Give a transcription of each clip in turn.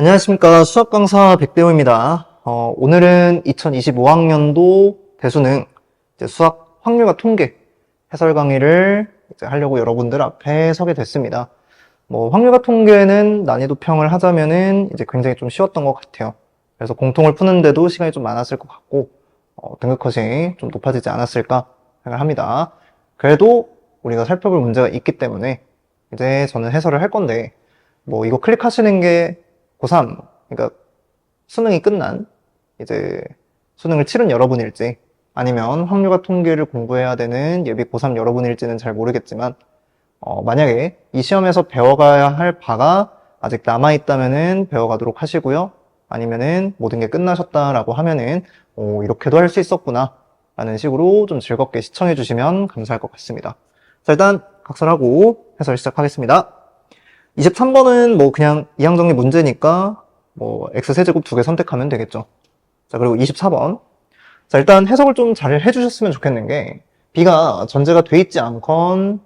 안녕하십니까. 수학 강사 백대호입니다. 오늘은 2025학년도 대수능 수학 확률과 통계 해설 강의를 하려고 여러분들 앞에 서게 됐습니다. 확률과 통계는 난이도평을 하자면은 굉장히 좀 쉬웠던 것 같아요. 그래서 공통을 푸는데도 시간이 좀 많았을 것 같고, 등급 컷이 좀 높아지지 않았을까 생각합니다. 그래도 우리가 살펴볼 문제가 있기 때문에 이제 저는 해설을 할 건데, 이거 클릭하시는 게 고3, 그러니까 수능이 끝난 이제 수능을 치른 여러분일지 아니면 확률과 통계를 공부해야 되는 예비 고3 여러분일지는 잘 모르겠지만 만약에 이 시험에서 배워가야 할 바가 아직 남아있다면은 배워가도록 하시고요. 아니면은 모든 게 끝나셨다라고 하면은 이렇게도 할 수 있었구나 라는 식으로 좀 즐겁게 시청해 주시면 감사할 것 같습니다. 자, 일단 각설하고 해설 시작하겠습니다. 23번은 그냥 이항정리 문제니까 x세제곱 2개 선택하면 되겠죠. 자, 그리고 24번. 자, 일단 해석을 좀 잘 해주셨으면 좋겠는 게 b가 전제가 돼 있지 않건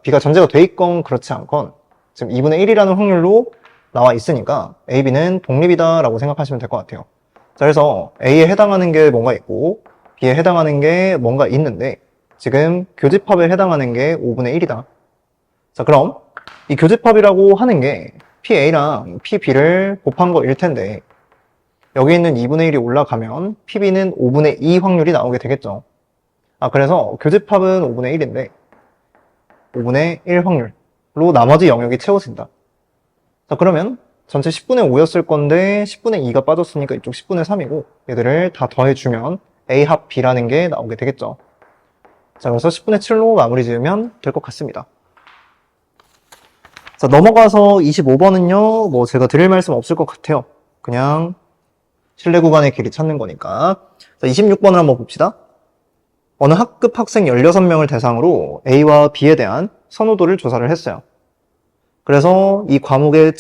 b가 전제가 돼 있건 그렇지 않건 지금 2분의 1이라는 확률로 나와 있으니까 a, b는 독립이다 라고 생각하시면 될 것 같아요. 자, 그래서 a에 해당하는 게 뭔가 있고 b에 해당하는 게 뭔가 있는데 지금 교집합에 해당하는 게 5분의 1이다. 자, 그럼 이 교집합이라고 하는 게 PA랑 PB를 곱한 거일 텐데 여기 있는 2분의 1이 올라가면 PB는 5분의 2 확률이 나오게 되겠죠. 그래서 교집합은 5분의 1인데 5분의 1 확률로 나머지 영역이 채워진다. 자, 그러면 전체 10분의 5였을 건데 10분의 2가 빠졌으니까 이쪽 10분의 3이고 얘들을 다 더해주면 A 합 B라는 게 나오게 되겠죠. 자, 그래서 10분의 7로 마무리 지으면 될 것 같습니다. 자, 넘어가서 25번은요, 제가 드릴 말씀 없을 것 같아요. 그냥 실내 구간의 길이 찾는 거니까. 자, 26번을 한번 봅시다. 어느 학급 학생 16명을 대상으로 A와 B에 대한 선호도를 조사를 했어요. 그래서 이 과목에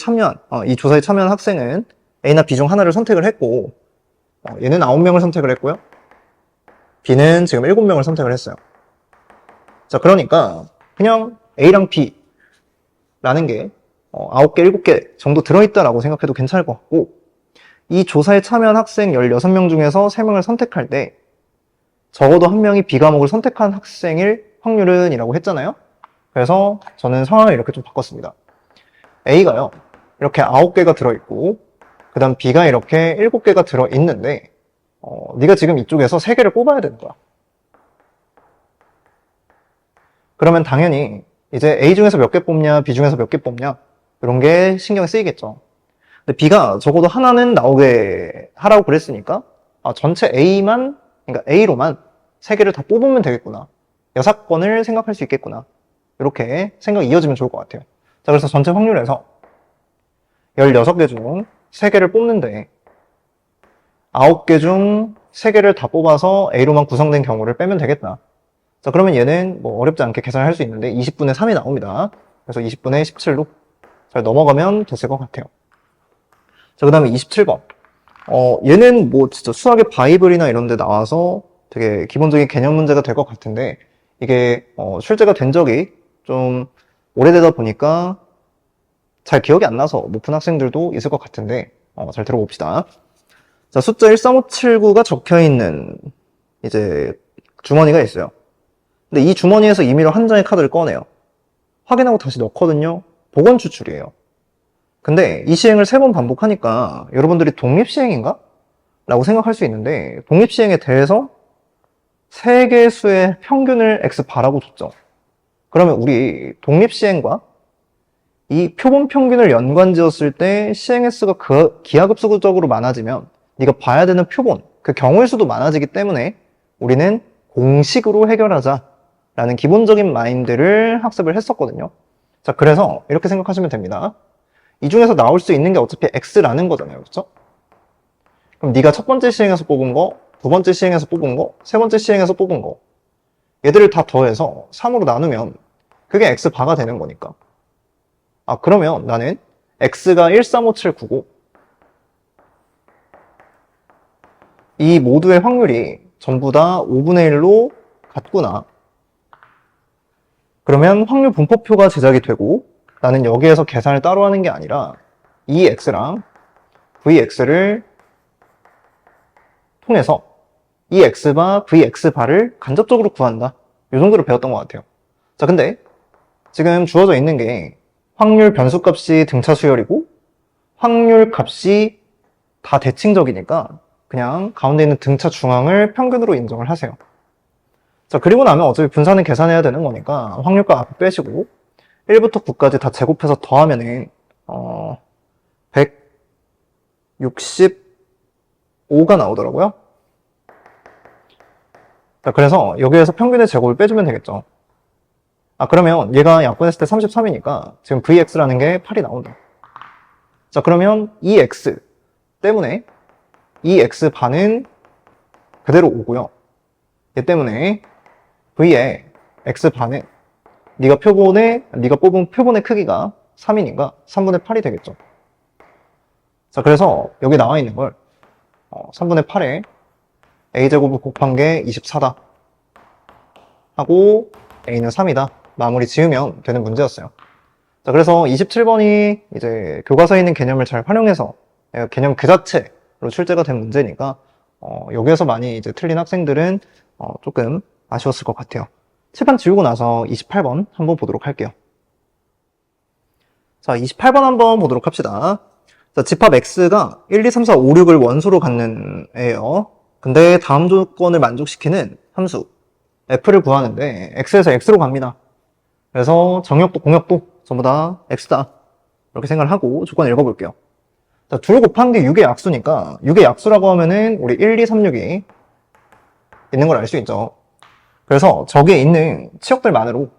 이 조사에 참여한 학생은 A나 B 중 하나를 선택을 했고, 얘는 9명을 선택을 했고요. B는 지금 7명을 선택을 했어요. 자, 그러니까 그냥 A랑 B 라는 게 9개, 7개 정도 들어있다라고 생각해도 괜찮을 것 같고 이 조사에 참여한 학생 16명 중에서 3명을 선택할 때 적어도 한 명이 B과목을 선택한 학생일 확률은 이라고 했잖아요. 그래서 저는 상황을 이렇게 좀 바꿨습니다. A가요 이렇게 9개가 들어있고 그 다음 B가 이렇게 7개가 들어있는데 네가 지금 이쪽에서 3개를 뽑아야 되는 거야. 그러면 당연히 이제 A 중에서 몇 개 뽑냐, B 중에서 몇 개 뽑냐 이런 게 신경이 쓰이겠죠. 근데 B가 적어도 하나는 나오게 하라고 그랬으니까 전체 A만, 그러니까 A로만 3개를 다 뽑으면 되겠구나. 6건을 생각할 수 있겠구나. 이렇게 생각이 이어지면 좋을 것 같아요. 자, 그래서 전체 확률에서 16개 중 3개를 뽑는데 9개 중 3개를 다 뽑아서 A로만 구성된 경우를 빼면 되겠다. 자, 그러면 얘는 어렵지 않게 계산을 할 수 있는데 20분의 3이 나옵니다. 그래서 20분의 17로 잘 넘어가면 됐을 것 같아요. 자, 그 다음에 27번. 얘는 진짜 수학의 바이블이나 이런 데 나와서 되게 기본적인 개념 문제가 될 것 같은데 이게 출제가 된 적이 좀 오래되다 보니까 잘 기억이 안 나서 못 푼 학생들도 있을 것 같은데 잘 들어봅시다. 자, 숫자 13579가 적혀있는 이제 주머니가 있어요. 근데 이 주머니에서 임의로 한 장의 카드를 꺼내요. 확인하고 다시 넣거든요. 복원 추출이에요. 근데 이 시행을 3번 반복하니까 여러분들이 독립시행인가? 라고 생각할 수 있는데 독립시행에 대해서 3개의 수의 평균을 x바라고 줬죠. 그러면 우리 독립시행과 이 표본 평균을 연관지었을 때 시행 횟수가 기하급수적으로 많아지면 네가 봐야 되는 표본, 그 경우의 수도 많아지기 때문에 우리는 공식으로 해결하자 라는 기본적인 마인드를 학습을 했었거든요. 자, 그래서 이렇게 생각하시면 됩니다. 이 중에서 나올 수 있는 게 어차피 x라는 거잖아요. 그렇죠? 그럼 네가 첫 번째 시행에서 뽑은 거, 두 번째 시행에서 뽑은 거, 세 번째 시행에서 뽑은 거 얘들을 다 더해서 3으로 나누면 그게 x바가 되는 거니까. 그러면 나는 x가 13579고 이 모두의 확률이 전부 다 5분의 1로 같구나. 그러면 확률 분포표가 제작이 되고 나는 여기에서 계산을 따로 하는 게 아니라 이 x랑 vx를 통해서 이 x바 vx바를 간접적으로 구한다. 이 정도로 배웠던 것 같아요. 자, 근데 지금 주어져 있는 게 확률 변수값이 등차 수열이고 확률 값이 다 대칭적이니까 그냥 가운데 있는 등차 중앙을 평균으로 인정을 하세요. 자, 그리고 나면 어차피 분산은 계산해야 되는 거니까 확률값 앞에 빼시고 1부터 9까지 다 제곱해서 더하면은 165가 나오더라고요. 자, 그래서 여기에서 평균의 제곱을 빼주면 되겠죠. 아, 그러면 얘가 약분했을 때 33이니까 지금 vx라는 게 8이 나온다. 자, 그러면 이 x 때문에 이 x 반은 그대로 오고요. 얘 때문에 v의 x 반은 네가 뽑은 표본의 크기가 3이니까 3분의 8이 되겠죠. 자, 그래서 여기 나와 있는 걸 3분의 8에 a제곱을 곱한 게 24다 하고 a는 3이다 마무리 지으면 되는 문제였어요. 자, 그래서 27번이 이제 교과서에 있는 개념을 잘 활용해서 개념 그 자체로 출제가 된 문제니까 여기에서 많이 이제 틀린 학생들은 조금 아쉬웠을 것 같아요. 칠판 지우고 나서 28번 한번 보도록 할게요. 자, 28번 한번 보도록 합시다. 자, 집합 x가 1, 2, 3, 4, 5, 6을 원소로 갖는 애예요. 근데 다음 조건을 만족시키는 함수 f를 구하는데 x에서 x로 갑니다. 그래서 정역도 공역도 전부 다 x다 이렇게 생각을 하고 조건 읽어볼게요. 자, 둘 곱한 게 6의 약수니까 6의 약수라고 하면은 우리 1, 2, 3, 6이 있는 걸 알 수 있죠. 그래서 저기에 있는 치역들만으로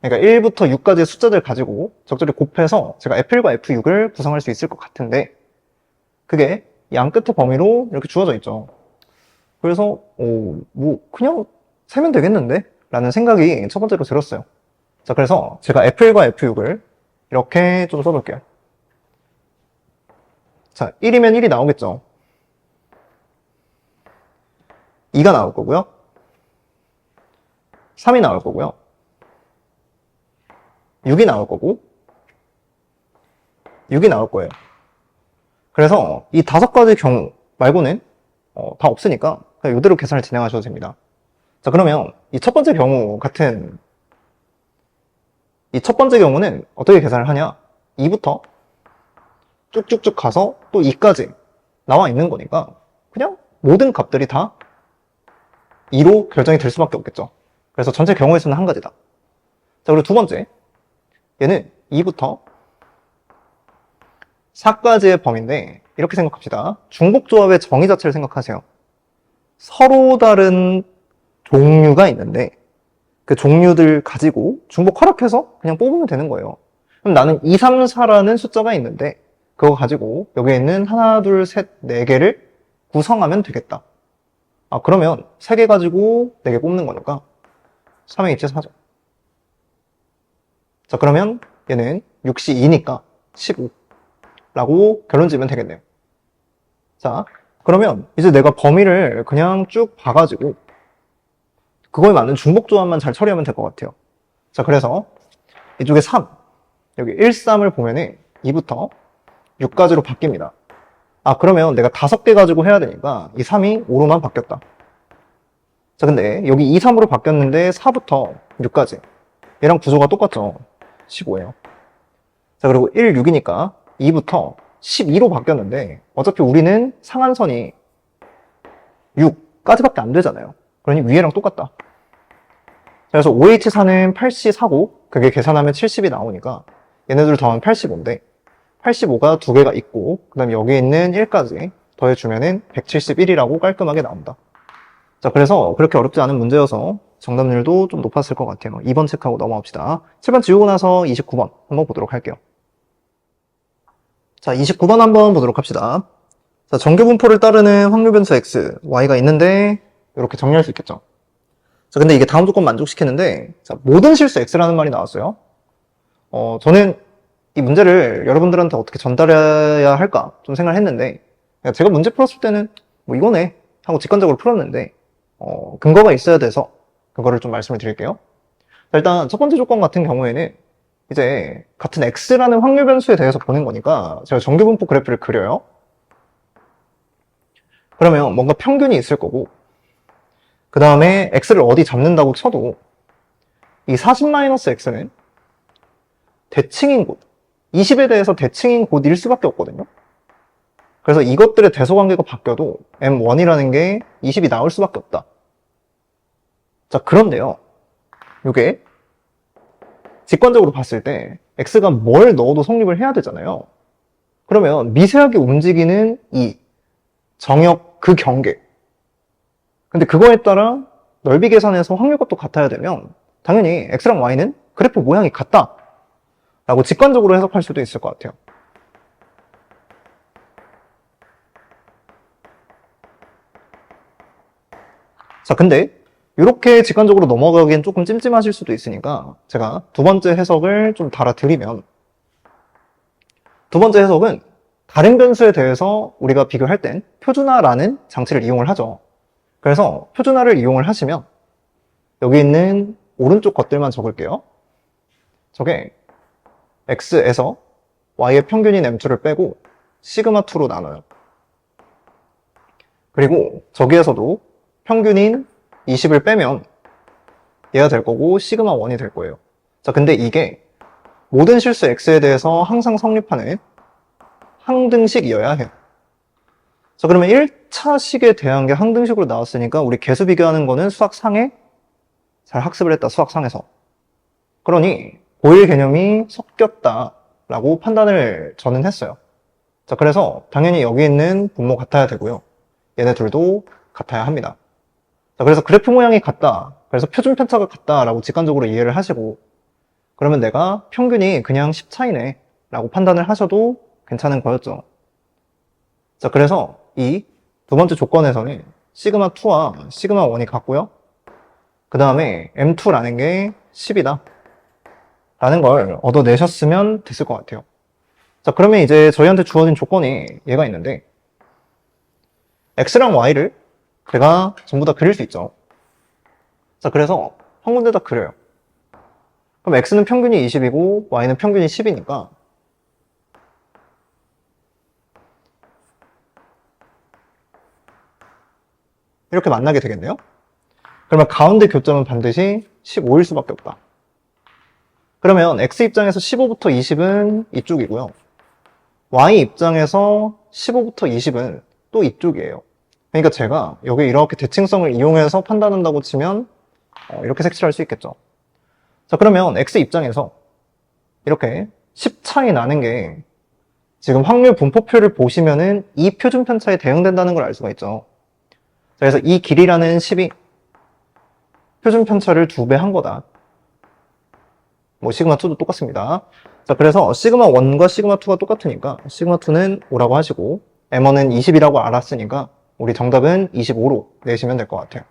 그러니까 1부터 6까지의 숫자들 가지고 적절히 곱해서 제가 F1과 F6을 구성할 수 있을 것 같은데 그게 양 끝의 범위로 이렇게 주어져 있죠. 그래서 뭐 그냥 세면 되겠는데? 라는 생각이 첫 번째로 들었어요. 자, 그래서 제가 F1과 F6을 이렇게 좀 써볼게요. 자, 1이면 1이 나오겠죠. 2가 나올 거고요. 3이 나올 거고요. 6이 나올 거고 6이 나올 거예요. 그래서 이 5가지 경우 말고는 다 없으니까 그냥 이대로 계산을 진행하셔도 됩니다. 자, 그러면 이 첫 번째 경우는 어떻게 계산을 하냐? 2부터 쭉쭉쭉 가서 또 2까지 나와 있는 거니까 그냥 모든 값들이 다 2로 결정이 될 수밖에 없겠죠. 그래서 전체 경우의 수는 한 가지다. 자, 그리고 두 번째 얘는 2부터 4까지의 범위인데 이렇게 생각합시다. 중복조합의 정의 자체를 생각하세요. 서로 다른 종류가 있는데 그 종류들 가지고 중복 허락해서 그냥 뽑으면 되는 거예요. 그럼 나는 2, 3, 4라는 숫자가 있는데 그거 가지고 여기에 있는 하나, 둘, 셋, 네 개를 구성하면 되겠다. 아, 그러면 3개 가지고 4개 뽑는 거니까 3의 입체 4죠. 자, 그러면 얘는 6시 2니까 15라고 결론 지으면 되겠네요. 자, 그러면 이제 내가 범위를 그냥 쭉 봐가지고 그거에 맞는 중복 조합만 잘 처리하면 될 것 같아요. 자, 그래서 이쪽에 3, 여기 1, 3을 보면은 2부터 6까지로 바뀝니다. 아, 그러면 내가 5개 가지고 해야 되니까 이 3이 5로만 바뀌었다. 자, 근데 여기 2, 3으로 바뀌었는데 4부터 6까지 얘랑 구조가 똑같죠. 15예요. 자, 그리고 1, 6이니까 2부터 12로 바뀌었는데 어차피 우리는 상한선이 6까지밖에 안 되잖아요. 그러니 위에랑 똑같다. 그래서 OH4는 8C4고 그게 계산하면 70이 나오니까 얘네들 더하면 85인데 85가 2개가 있고 그 다음에 여기 있는 1까지 더해주면은 171이라고 깔끔하게 나온다. 자, 그래서 그렇게 어렵지 않은 문제여서 정답률도 좀 높았을 것 같아요. 2번 체크하고 넘어갑시다. 7번 지우고 나서 29번 한번 보도록 할게요. 자, 29번 한번 보도록 합시다. 자, 정규분포를 따르는 확률 변수 x, y가 있는데 이렇게 정리할 수 있겠죠. 자, 근데 이게 다음 조건 만족시키는데 자, 모든 실수 x라는 말이 나왔어요. 저는 이 문제를 여러분들한테 어떻게 전달해야 할까 좀 생각을 했는데 제가 문제 풀었을 때는 뭐 이거네 하고 직관적으로 풀었는데 근거가 있어야 돼서 그거를 좀 말씀을 드릴게요. 자, 일단 첫 번째 조건 같은 경우에는 이제 같은 x라는 확률 변수에 대해서 보는 거니까 제가 정규분포 그래프를 그려요. 그러면 뭔가 평균이 있을 거고, 그 다음에 x를 어디 잡는다고 쳐도 이 40-x는 대칭인 곳, 20에 대해서 대칭인 곳일 수밖에 없거든요. 그래서 이것들의 대소관계가 바뀌어도 m1이라는 게 20이 나올 수밖에 없다. 자, 그런데요. 이게 직관적으로 봤을 때 x가 뭘 넣어도 성립을 해야 되잖아요. 그러면 미세하게 움직이는 이 정역, 그 경계. 근데 그거에 따라 넓이 계산해서 확률값도 같아야 되면 당연히 x랑 y는 그래프 모양이 같다 라고 직관적으로 해석할 수도 있을 것 같아요. 자, 근데 이렇게 직관적으로 넘어가기엔 조금 찜찜하실 수도 있으니까 제가 두 번째 해석을 좀 달아드리면, 두 번째 해석은 다른 변수에 대해서 우리가 비교할 땐 표준화라는 장치를 이용을 하죠. 그래서 표준화를 이용을 하시면 여기 있는 오른쪽 것들만 적을게요. 저게 x에서 y의 평균인 m2를 빼고 시그마2로 나눠요. 그리고 저기에서도 평균인 20을 빼면 얘가 될 거고 시그마1이 될 거예요. 자, 근데 이게 모든 실수 x에 대해서 항상 성립하는 항등식이어야 해요. 자, 그러면 1차 식에 대한 게 항등식으로 나왔으니까 우리 개수 비교하는 거는 수학상에 잘 학습을 했다, 수학상에서. 그러니 고일 개념이 섞였다라고 판단을 저는 했어요. 자, 그래서 당연히 여기 있는 분모 같아야 되고요. 얘네 둘도 같아야 합니다. 자, 그래서 그래프 모양이 같다, 그래서 표준 편차가 같다라고 직관적으로 이해를 하시고, 그러면 내가 평균이 그냥 10 차이네 라고 판단을 하셔도 괜찮은 거였죠. 자, 그래서 이 두 번째 조건에서는 시그마2와 시그마1이 같고요. 그 다음에 m2라는 게 10이다 라는 걸 얻어내셨으면 됐을 것 같아요. 자, 그러면 이제 저희한테 주어진 조건이 얘가 있는데, x랑 y를 제가 전부 다 그릴 수 있죠. 자, 그래서 한 군데다 그려요. 그럼 x는 평균이 20이고 y는 평균이 10이니까 이렇게 만나게 되겠네요. 그러면 가운데 교점은 반드시 15일 수밖에 없다. 그러면 x 입장에서 15부터 20은 이쪽이고요. y 입장에서 15부터 20은 또 이쪽이에요. 그러니까 제가 여기 이렇게 대칭성을 이용해서 판단한다고 치면 이렇게 색칠할 수 있겠죠. 자, 그러면 x 입장에서 이렇게 10 차이 나는 게 지금 확률 분포표를 보시면은 이 표준 편차에 대응된다는 걸 알 수가 있죠. 자, 그래서 이 길이라는 10이 표준 편차를 2배 한 거다. 뭐 시그마2도 똑같습니다. 자, 그래서 시그마1과 시그마2가 똑같으니까 시그마2는 5라고 하시고 m1은 20이라고 알았으니까 우리 정답은 25로 내시면 될 것 같아요.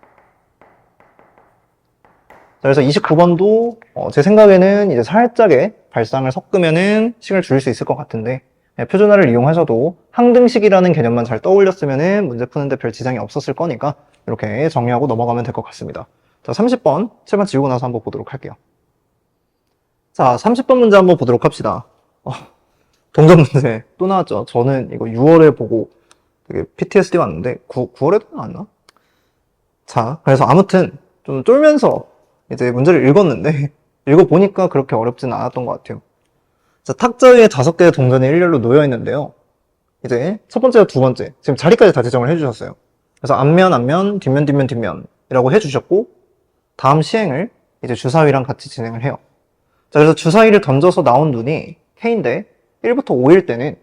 자, 그래서 29번도 제 생각에는 이제 살짝의 발상을 섞으면은 식을 줄일 수 있을 것 같은데, 표준화를 이용하셔도 항등식이라는 개념만 잘 떠올렸으면은 문제 푸는데 별 지장이 없었을 거니까 이렇게 정리하고 넘어가면 될 것 같습니다. 자, 30번 칠판 지우고 나서 한번 보도록 할게요. 자, 30번 문제 한번 보도록 합시다. 동전 문제 또 나왔죠. 저는 이거 6월에 보고 되게 PTSD가 왔는데 9월에도 나왔나? 자, 그래서 아무튼 좀 쫄면서 이제 문제를 읽었는데 읽어보니까 그렇게 어렵진 않았던 것 같아요. 자, 탁자 위에 5개의 동전이 일렬로 놓여 있는데요. 이제 첫 번째와 두 번째, 지금 자리까지 다 지정을 해주셨어요. 그래서 앞면, 앞면, 뒷면, 뒷면, 뒷면이라고 해주셨고, 다음 시행을 이제 주사위랑 같이 진행을 해요. 자, 그래서 주사위를 던져서 나온 눈이 K인데 1부터 5일 때는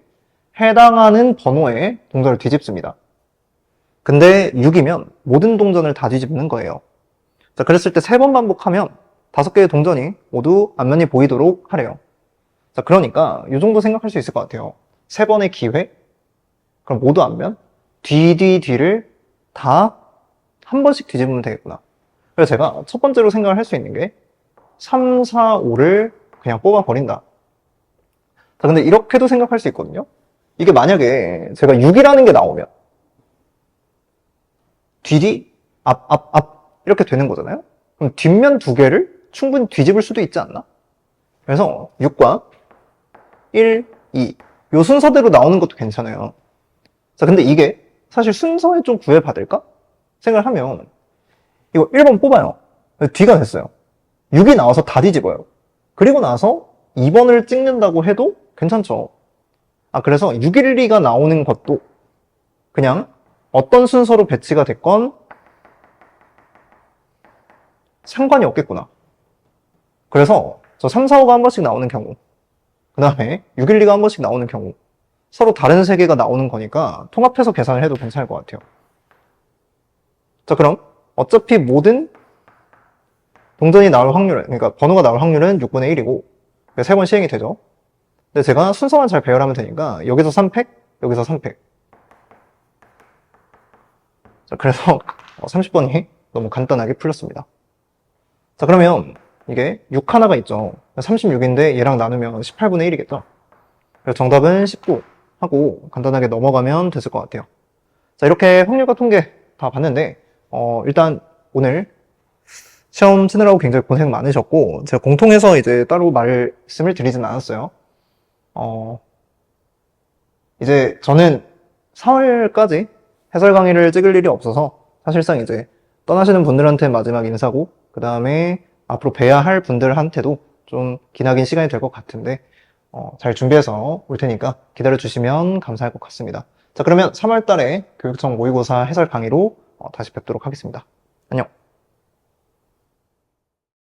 해당하는 번호의 동전을 뒤집습니다. 근데 6이면 모든 동전을 다 뒤집는 거예요. 자, 그랬을 때 3번 반복하면 5개의 동전이 모두 앞면이 보이도록 하래요. 자, 그러니까 이 정도 생각할 수 있을 것 같아요. 3번의 기회, 그럼 모두 앞면, 뒤를 다 한 번씩 뒤집으면 되겠구나. 그래서 제가 첫 번째로 생각을 할 수 있는 게 3, 4, 5를 그냥 뽑아버린다. 자, 근데 이렇게도 생각할 수 있거든요. 이게 만약에 제가 6이라는 게 나오면 뒤, 앞 이렇게 되는 거잖아요. 그럼 뒷면 2개를 충분히 뒤집을 수도 있지 않나? 그래서 6과 1, 2 요 순서대로 나오는 것도 괜찮아요. 자, 근데 이게 사실 순서에 좀 구애받을까? 생각을 하면 이거 1번 뽑아요. D가 됐어요. 6이 나와서 다 뒤집어요. 그리고 나서 2번을 찍는다고 해도 괜찮죠. 그래서 612가 나오는 것도 그냥 어떤 순서로 배치가 됐건 상관이 없겠구나. 그래서 저 3, 4, 5가 한 번씩 나오는 경우, 그 다음에 612가 한 번씩 나오는 경우, 서로 다른 세 개가 나오는 거니까 통합해서 계산을 해도 괜찮을 것 같아요. 자, 그럼 어차피 모든 동전이 나올 확률은, 그러니까 번호가 나올 확률은 6분의 1이고 3번 시행이 되죠. 근데 제가 순서만 잘 배열하면 되니까 여기서 3팩, 여기서 3팩. 자, 그래서 30번이 너무 간단하게 풀렸습니다. 자, 그러면 이게 6 하나가 있죠. 36인데 얘랑 나누면 18분의 1이겠죠. 그래서 정답은 19 하고 간단하게 넘어가면 됐을 것 같아요. 자, 이렇게 확률과 통계 다 봤는데 일단 오늘 시험 치느라고 굉장히 고생 많으셨고 제가 공통해서 이제 따로 말씀을 드리진 않았어요. 이제 저는 4월까지 해설 강의를 찍을 일이 없어서 사실상 이제 떠나시는 분들한테 마지막 인사고 그 다음에 앞으로 뵈야 할 분들한테도 좀 기나긴 시간이 될 것 같은데 잘 준비해서 올 테니까 기다려주시면 감사할 것 같습니다. 자, 그러면 3월 달에 교육청 모의고사 해설 강의로 다시 뵙도록 하겠습니다. 안녕.